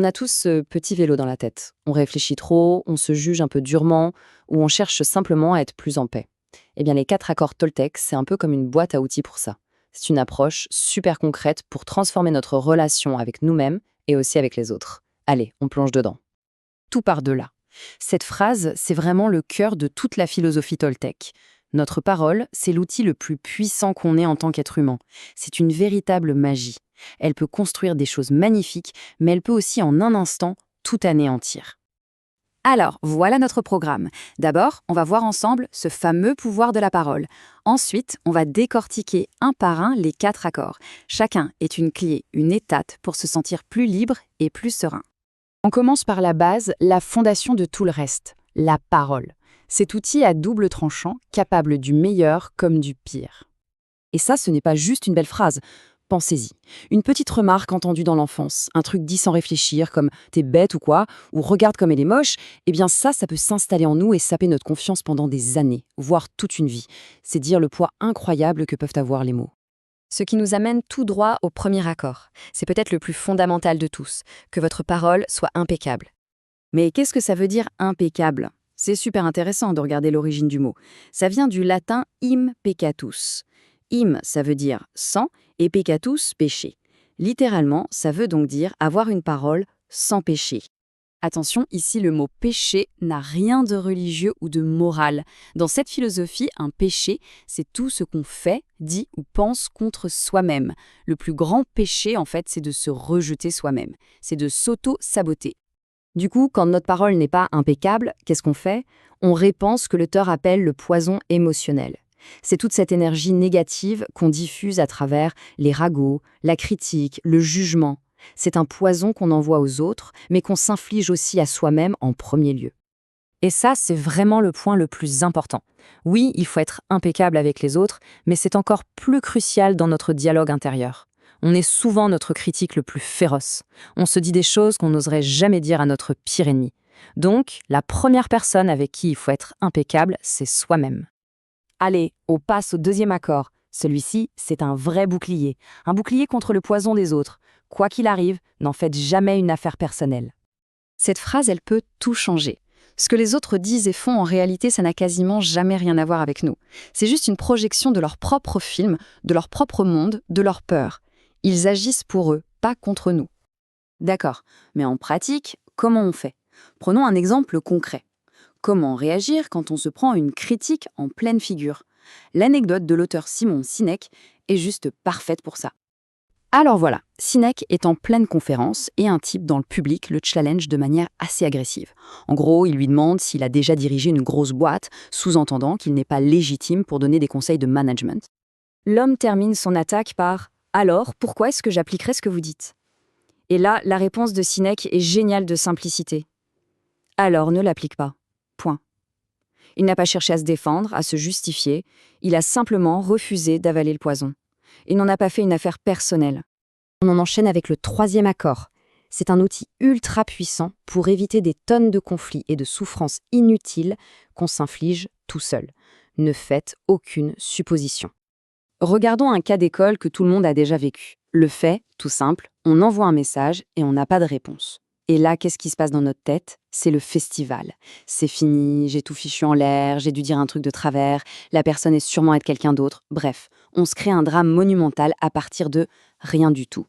On a tous ce petit vélo dans la tête. On réfléchit trop, on se juge un peu durement, ou on cherche simplement à être plus en paix. Eh bien, les 4 accords Toltec, c'est un peu comme une boîte à outils pour ça. C'est une approche super concrète pour transformer notre relation avec nous-mêmes et aussi avec les autres. Allez, on plonge dedans. Tout part de là. Cette phrase, c'est vraiment le cœur de toute la philosophie Toltec. Notre parole, c'est l'outil le plus puissant qu'on ait en tant qu'être humain. C'est une véritable magie. Elle peut construire des choses magnifiques, mais elle peut aussi en un instant tout anéantir. Alors, voilà notre programme. D'abord, on va voir ensemble ce fameux pouvoir de la parole. Ensuite, on va décortiquer un par un les 4 accords. Chacun est une clé, une étape pour se sentir plus libre et plus serein. On commence par la base, la fondation de tout le reste, la parole. Cet outil à double tranchant, capable du meilleur comme du pire. Et ça, ce n'est pas juste une belle phrase. Pensez-y. Une petite remarque entendue dans l'enfance, un truc dit sans réfléchir, comme «t'es bête» ou quoi, ou «regarde comme elle est moche», eh bien ça peut s'installer en nous et saper notre confiance pendant des années, voire toute une vie. C'est dire le poids incroyable que peuvent avoir les mots. Ce qui nous amène tout droit au premier accord. C'est peut-être le plus fondamental de tous, que votre parole soit impeccable. Mais qu'est-ce que ça veut dire impeccable? C'est super intéressant de regarder l'origine du mot. Ça vient du latin impeccatus. Im, ça veut dire sans, et peccatus, péché. Littéralement, ça veut donc dire avoir une parole sans péché. Attention, ici le mot péché n'a rien de religieux ou de moral. Dans cette philosophie, un péché, c'est tout ce qu'on fait, dit ou pense contre soi-même. Le plus grand péché, en fait, c'est de se rejeter soi-même. C'est de s'auto-saboter. Du coup, quand notre parole n'est pas impeccable, qu'est-ce qu'on fait? On répand ce que l'auteur appelle le poison émotionnel. C'est toute cette énergie négative qu'on diffuse à travers les ragots, la critique, le jugement. C'est un poison qu'on envoie aux autres, mais qu'on s'inflige aussi à soi-même en premier lieu. Et ça, c'est vraiment le point le plus important. Oui, il faut être impeccable avec les autres, mais c'est encore plus crucial dans notre dialogue intérieur. On est souvent notre critique le plus féroce. On se dit des choses qu'on n'oserait jamais dire à notre pire ennemi. Donc, la première personne avec qui il faut être impeccable, c'est soi-même. Allez, on passe au deuxième accord. Celui-ci, c'est un vrai bouclier. Un bouclier contre le poison des autres. Quoi qu'il arrive, n'en faites jamais une affaire personnelle. Cette phrase, elle peut tout changer. Ce que les autres disent et font, en réalité, ça n'a quasiment jamais rien à voir avec nous. C'est juste une projection de leur propre film, de leur propre monde, de leur peur. Ils agissent pour eux, pas contre nous. D'accord, mais en pratique, comment on fait? Prenons un exemple concret. Comment réagir quand on se prend une critique en pleine figure? L'anecdote de l'auteur Simon Sinek est juste parfaite pour ça. Alors voilà, Sinek est en pleine conférence et un type dans le public le challenge de manière assez agressive. En gros, il lui demande s'il a déjà dirigé une grosse boîte, sous-entendant qu'il n'est pas légitime pour donner des conseils de management. L'homme termine son attaque par « Alors, pourquoi est-ce que j'appliquerai ce que vous dites ?» Et là, la réponse de Sinek est géniale de simplicité. « Alors, ne l'applique pas. Point. » Il n'a pas cherché à se défendre, à se justifier, il a simplement refusé d'avaler le poison. Il n'en a pas fait une affaire personnelle. On en enchaîne avec le troisième accord. C'est un outil ultra puissant pour éviter des tonnes de conflits et de souffrances inutiles qu'on s'inflige tout seul. Ne faites aucune supposition. Regardons un cas d'école que tout le monde a déjà vécu. Le fait, tout simple, on envoie un message et on n'a pas de réponse. Et là, qu'est-ce qui se passe dans notre tête? C'est le festival. C'est fini, j'ai tout fichu en l'air, j'ai dû dire un truc de travers, la personne est sûrement être quelqu'un d'autre. Bref, on se crée un drame monumental à partir de rien du tout.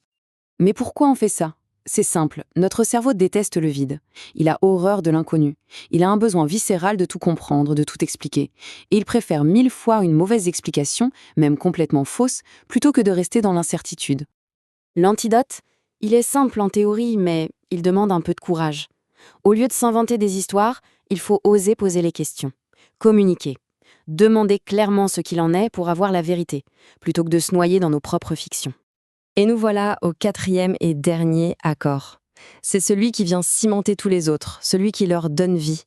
Mais pourquoi on fait ça? C'est simple, notre cerveau déteste le vide. Il a horreur de l'inconnu. Il a un besoin viscéral de tout comprendre, de tout expliquer. Et il préfère 1000 fois une mauvaise explication, même complètement fausse, plutôt que de rester dans l'incertitude. L'antidote? Il est simple en théorie, mais il demande un peu de courage. Au lieu de s'inventer des histoires, il faut oser poser les questions. Communiquer. Demander clairement ce qu'il en est pour avoir la vérité, plutôt que de se noyer dans nos propres fictions. Et nous voilà au quatrième et dernier accord. C'est celui qui vient cimenter tous les autres, celui qui leur donne vie.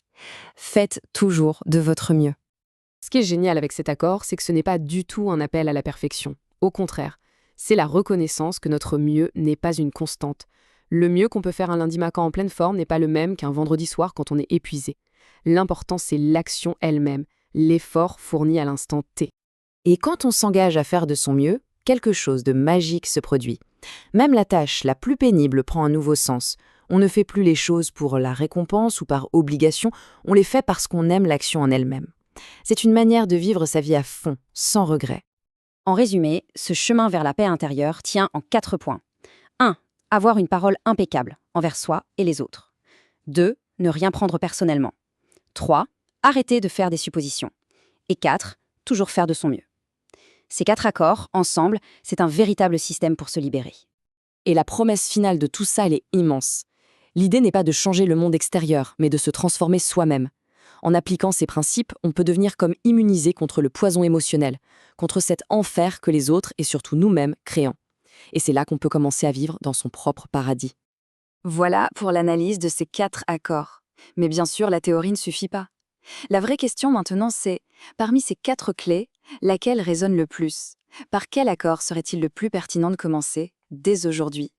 Faites toujours de votre mieux. Ce qui est génial avec cet accord, c'est que ce n'est pas du tout un appel à la perfection. Au contraire, c'est la reconnaissance que notre mieux n'est pas une constante. Le mieux qu'on peut faire un lundi matin en pleine forme n'est pas le même qu'un vendredi soir quand on est épuisé. L'important, c'est l'action elle-même, l'effort fourni à l'instant T. Et quand on s'engage à faire de son mieux, quelque chose de magique se produit. Même la tâche la plus pénible prend un nouveau sens. On ne fait plus les choses pour la récompense ou par obligation, on les fait parce qu'on aime l'action en elle-même. C'est une manière de vivre sa vie à fond, sans regret. En résumé, ce chemin vers la paix intérieure tient en 4 points. 1. Avoir une parole impeccable envers soi et les autres. 2. Ne rien prendre personnellement. 3. Arrêter de faire des suppositions. Et 4. Toujours faire de son mieux. Ces 4 accords, ensemble, c'est un véritable système pour se libérer. Et la promesse finale de tout ça, elle est immense. L'idée n'est pas de changer le monde extérieur, mais de se transformer soi-même. En appliquant ces principes, on peut devenir comme immunisé contre le poison émotionnel, contre cet enfer que les autres et surtout nous-mêmes créons. Et c'est là qu'on peut commencer à vivre dans son propre paradis. Voilà pour l'analyse de ces 4 accords. Mais bien sûr, la théorie ne suffit pas. La vraie question maintenant, c'est, parmi ces 4 clés, laquelle résonne le plus? Par quel accord serait-il le plus pertinent de commencer, dès aujourd'hui?